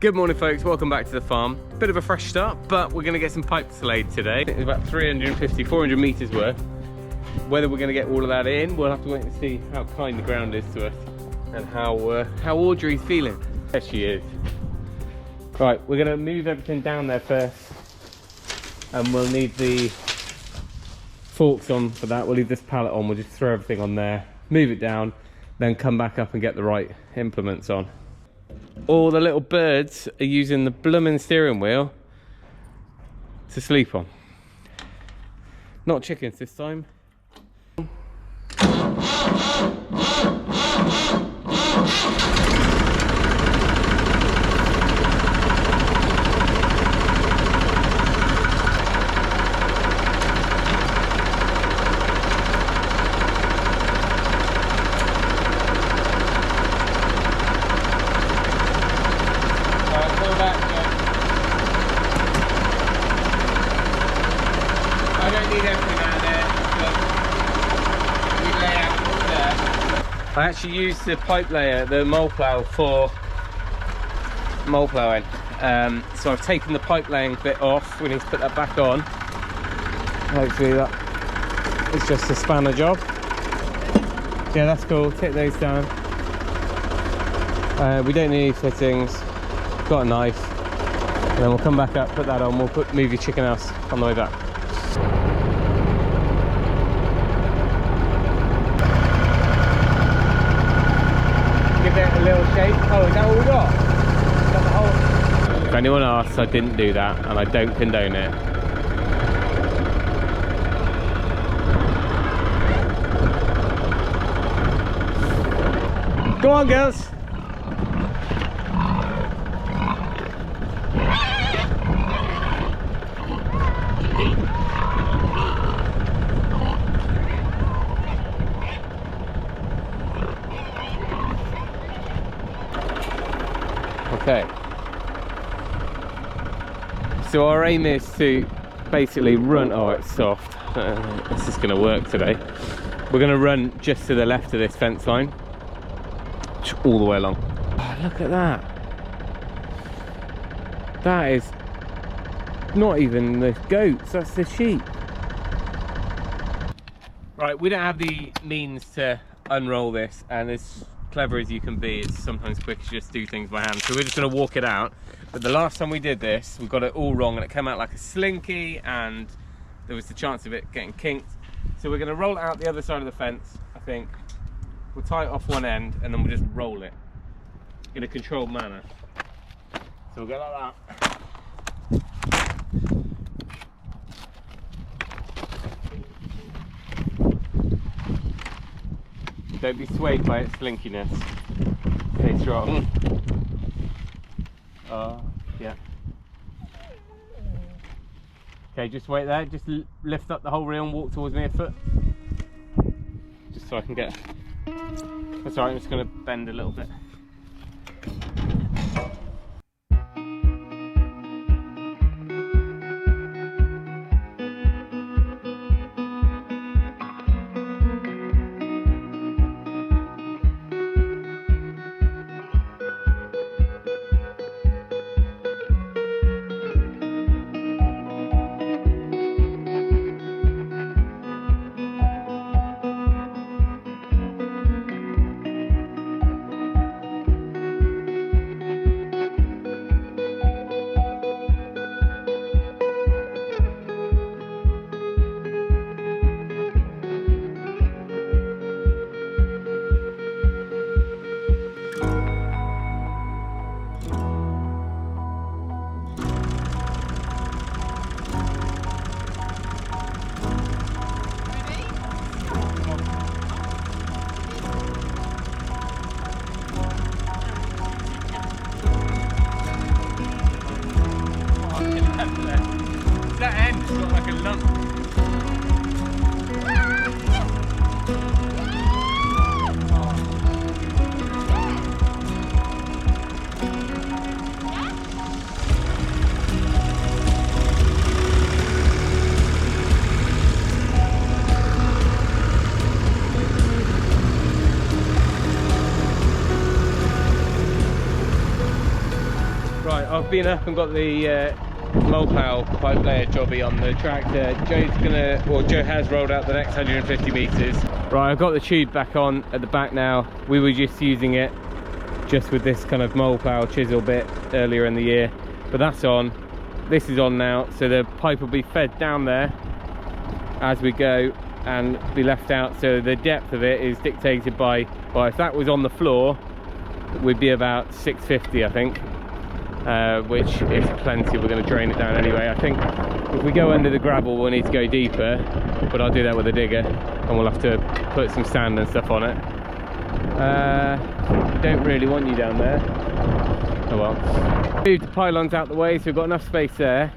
Good morning folks, welcome back to the farm. Bit of a fresh start, but we're going to get some pipes laid today. It's about 350, 400 metres worth. Whether we're going to get all of that in, we'll have to wait and see how kind the ground is to us and how Audrey's feeling. There she is. Right, we're going to move everything down there first, and we'll need the forks on for that. We'll leave this pallet on, we'll just throw everything on there, move it down, then come back up and get the right implements on. All the little birds are using the blooming steering wheel to sleep on. Not chickens this time. I actually used the pipe layer, the mole plough, for mole ploughing. So I've taken the pipe laying bit off. We need to put that back on. Hopefully that is just a spanner job. Yeah, that's cool. Take those down. We don't need any fittings. Got a knife. And then we'll come back up, put that on. We'll move your chicken house on the way back. Give it a little shake. Oh, is that all we got? Is that the whole... If anyone asks, I didn't do that and I don't condone it. Go on, girls. Okay, so our aim is to basically run, oh it's soft, this is going to work today. We're going to run just to the left of this fence line, all the way along. Oh, look at that. That is not even the goats, that's the sheep. Right, we don't have the means to unroll this, and as clever as you can be, it's sometimes quicker to just do things by hand. So we're just going to walk it out. But the last time we did this, we got it all wrong and it came out like a slinky, and there was the chance of it getting kinked. So we're going to roll it out the other side of the fence, I think. We'll tie it off one end and then we'll just roll it in a controlled manner. So we'll go like that. Don't be swayed by its slinkiness. Stay strong. Yeah. Okay, just wait there. Just lift up the whole reel and walk towards me a foot. Just so I can get... That's alright, I'm just going to bend a little bit. I've been up and got the mole plough pipe layer jobby on the tractor. Joe has rolled out the next 150 metres. Right, I've got the tube back on at the back now. We were just using it just with this kind of mole plough chisel bit earlier in the year, but that's on. This is on now, so the pipe will be fed down there as we go and be left out. So the depth of it is dictated by if that was on the floor, we'd be about 650, I think, which is plenty. We're going to drain it down anyway. I think if we go under the gravel, we'll need to go deeper, but I'll do that with a digger, and we'll have to put some sand and stuff on it. Don't really want you down there. Oh well. Move the pylons out the way, so we've got enough space there.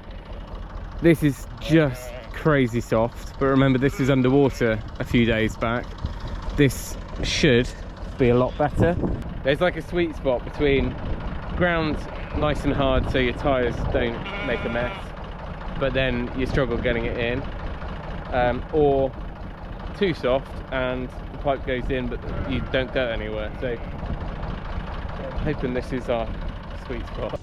This is just crazy soft, but remember, this is underwater a few days back. This should be a lot better. There's like a sweet spot between ground nice and hard so your tyres don't make a mess, but then you struggle getting it in, or too soft and the pipe goes in but you don't go anywhere. So I'm hoping this is our sweet spot.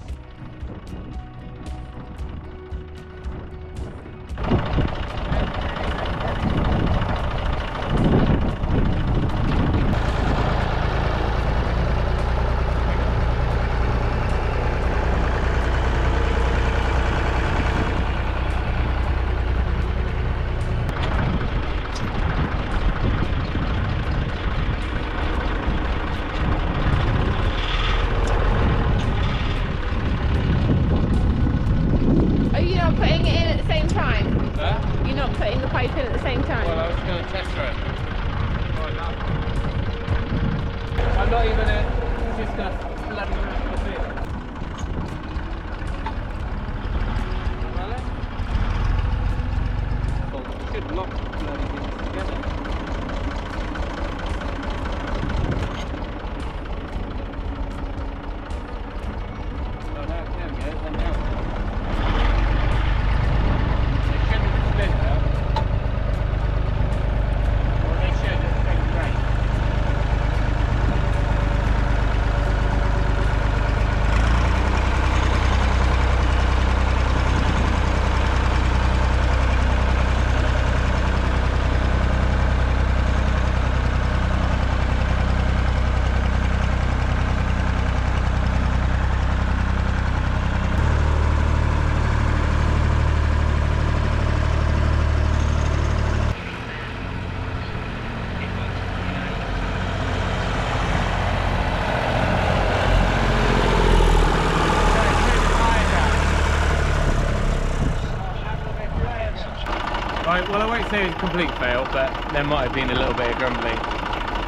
Right, well, I won't say it was a complete fail, but there might have been a little bit of grumbling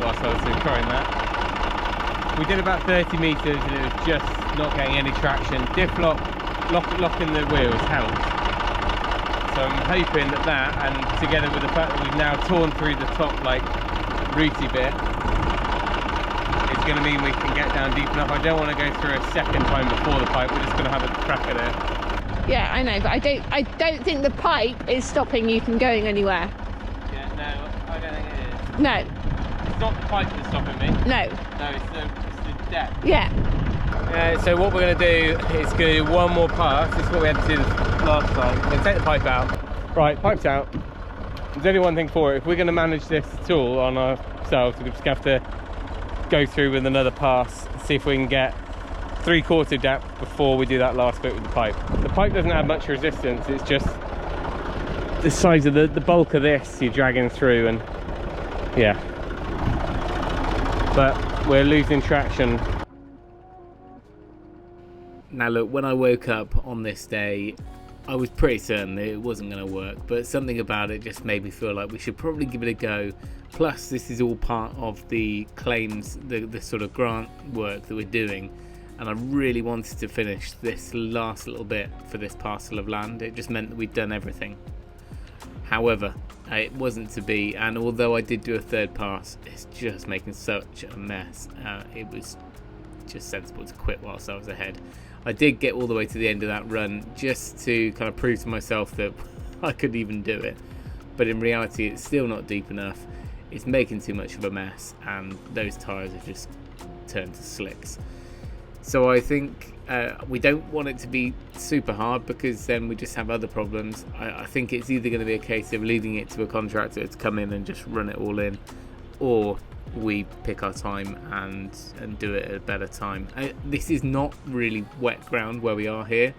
whilst I was trying that. We did about 30 metres and it was just not getting any traction. Diff locking the wheels helped. So I'm hoping that and together with the fact that we've now torn through the top like rooty bit, it's going to mean we can get down deep enough. I don't want to go through a second time before the pipe. We're just going to have a crack at it. Yeah, I know, but I don't think the pipe is stopping you from going anywhere. Yeah, no, I don't think it is. No. It's not the pipe that's stopping me. No. No, it's the depth. Yeah. So what we're going to do is go one more pass. This is what we had to do last time. We're going to take the pipe out. Right, pipe's out. There's only one thing for it. If we're going to manage this at all on ourselves, we're just going to have to go through with another pass, see if we can get 3/4 depth before we do that last bit with the pipe. The pipe doesn't have much resistance, it's just the size of the bulk of this you're dragging through, and yeah. But we're losing traction. Now look, when I woke up on this day, I was pretty certain that it wasn't going to work, but something about it just made me feel like we should probably give it a go. Plus, this is all part of the claims, the sort of grant work that we're doing, and I really wanted to finish this last little bit for this parcel of land. It just meant that we'd done everything. However, it wasn't to be, and although I did do a third pass, it's just making such a mess. It was just sensible to quit whilst I was ahead. I did get all the way to the end of that run just to kind of prove to myself that I could even do it, but in reality it's still not deep enough. It's making too much of a mess, and those tyres have just turned to slicks. So I think we don't want it to be super hard, because then we just have other problems. I think it's either going to be a case of leaving it to a contractor to come in and just run it all in, or we pick our time and do it at a better time. This is not really wet ground where we are here.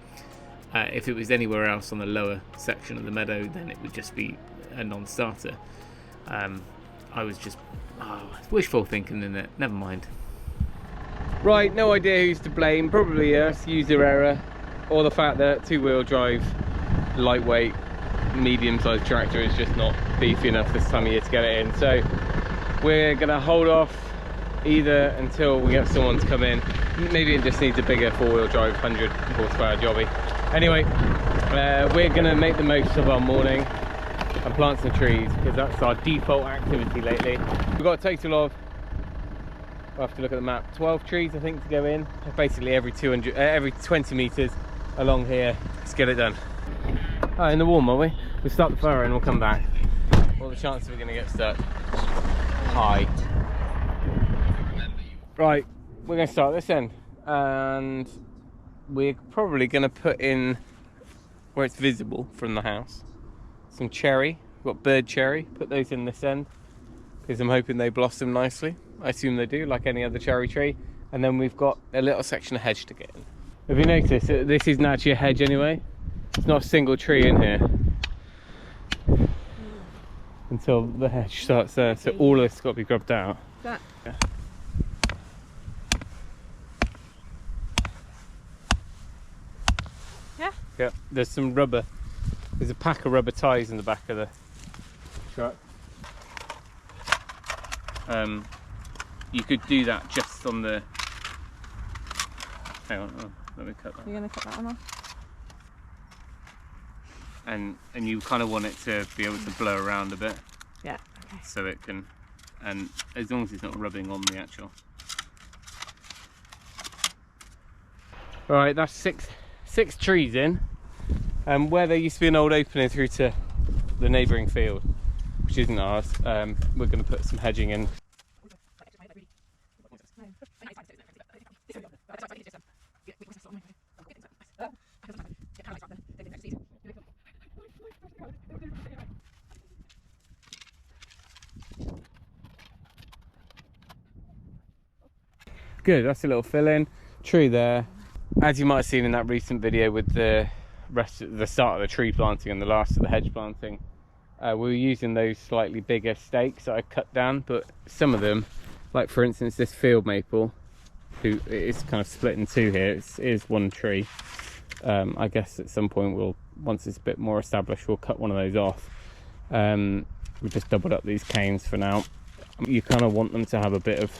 If it was anywhere else on the lower section of the meadow, then it would just be a non-starter. I was just wishful thinking in it. Never mind. Right, no idea who's to blame. Probably us, user error, or the fact that two-wheel drive, lightweight, medium-sized tractor is just not beefy enough this time of year to get it in. So we're gonna hold off either until we get someone to come in. Maybe it just needs a bigger four-wheel drive 100 horsepower jobby. Anyway, we're gonna make the most of our morning and plant some trees, because that's our default activity lately. We've got a total of, we'll have to look at the map, 12 trees I think to go in, basically every 20 meters along here. Let's get it done. In the warm, are we? We'll start the fire and we'll come back. What are the chances we're gonna get stuck? High. Right, we're gonna start this end, and we're probably gonna put in, where it's visible from the house, some cherry. We've got bird cherry, put those in this end, because I'm hoping they blossom nicely. I assume they do, like any other cherry tree. And then we've got a little section of hedge to get in. Have you noticed that this isn't actually a hedge anyway? There's not a single tree in here until the hedge starts there, so all of it's got to be grubbed out. That. Yeah. Yeah? Yeah, there's some rubber. There's a pack of rubber ties in the back of the truck. You could do that just on the... Hang on, let me cut that. You're going to cut that one off? And you kind of want it to be able to blow around a bit. Yeah, okay. So it can, and as long as it's not rubbing on the actual. Alright, that's six trees in. Where there used to be an old opening through to the neighbouring field, which isn't ours, we're going to put some hedging in. Good, that's a little fill in. Tree there. As you might have seen in that recent video with the start of the tree planting and the last of the hedge planting, we were using those slightly bigger stakes that I cut down, but some of them, like for instance this field maple, who is kind of split in two here, it is one tree. I guess at some point once it's a bit more established, we'll cut one of those off. We've just doubled up these canes for now. You kind of want them to have a bit of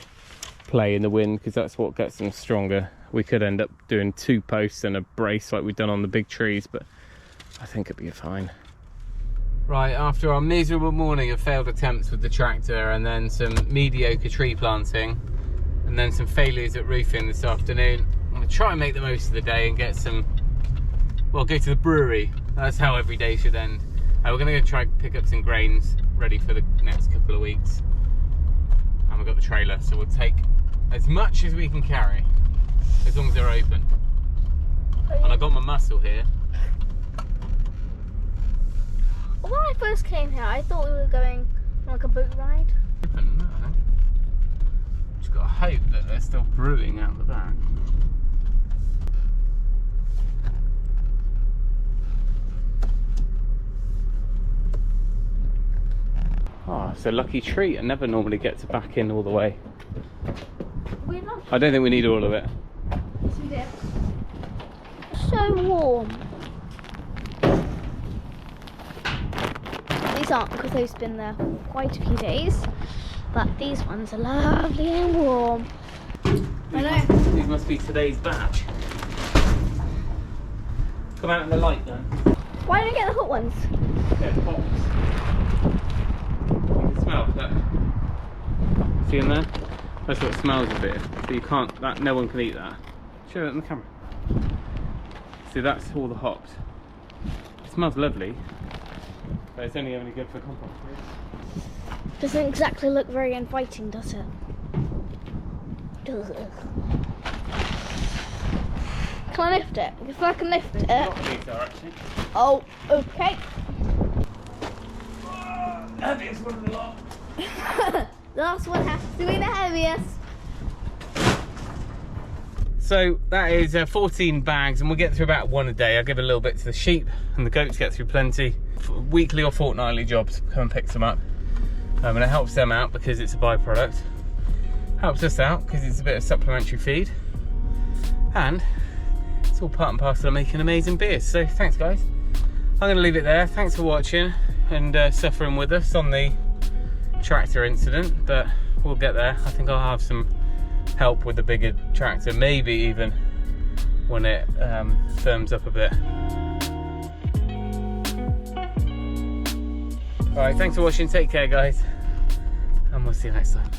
play in the wind, because that's what gets them stronger. We could end up doing 2 posts and a brace like we've done on the big trees, but I think it'd be fine. Right, after our miserable morning of failed attempts with the tractor, and then some mediocre tree planting, and then some failures at roofing this afternoon, I'm going to try and make the most of the day and get some, well, go to the brewery. That's how every day should end. We're going to go try and pick up some grains ready for the next couple of weeks. And we've got the trailer, so we'll take as much as we can carry, as long as they're open. And I got my muscle here. When I first came here, I thought we were going on like a boat ride. Open, no. Just got to hope that they're still brewing out the back. Oh, it's a lucky treat. I never normally get to back in all the way. We're not. I don't think we need all of it. Yes, we did. So warm. These aren't, because they've been there for quite a few days. But these ones are lovely and warm. I know. These must be today's batch. Come out in the light then. Why don't you get the hot ones? Yeah, pops. You can smell that. See in there? That's what smells a bit. So you can't, no one can eat that. Show it on the camera. See, that's all the hops. It smells lovely, but it's only good for compost. Doesn't exactly look very inviting, does it? Does it? Can I lift it? If I can lift it. Not these are actually. Oh, okay. Heaviest one of the lot. The last one has to be the heaviest. So that is 14 bags, and we'll get through about one a day. I'll give a little bit to the sheep, and the goats get through plenty. Weekly or fortnightly jobs, come and pick some up. And it helps them out because it's a byproduct. Helps us out because it's a bit of supplementary feed. And it's all part and parcel of making amazing beers. So thanks guys. I'm going to leave it there. Thanks for watching and suffering with us on the tractor incident, but we'll get there. I think I'll have some help with the bigger tractor, maybe even when it firms up a bit. Alright, thanks for watching, take care guys, and we'll see you next time.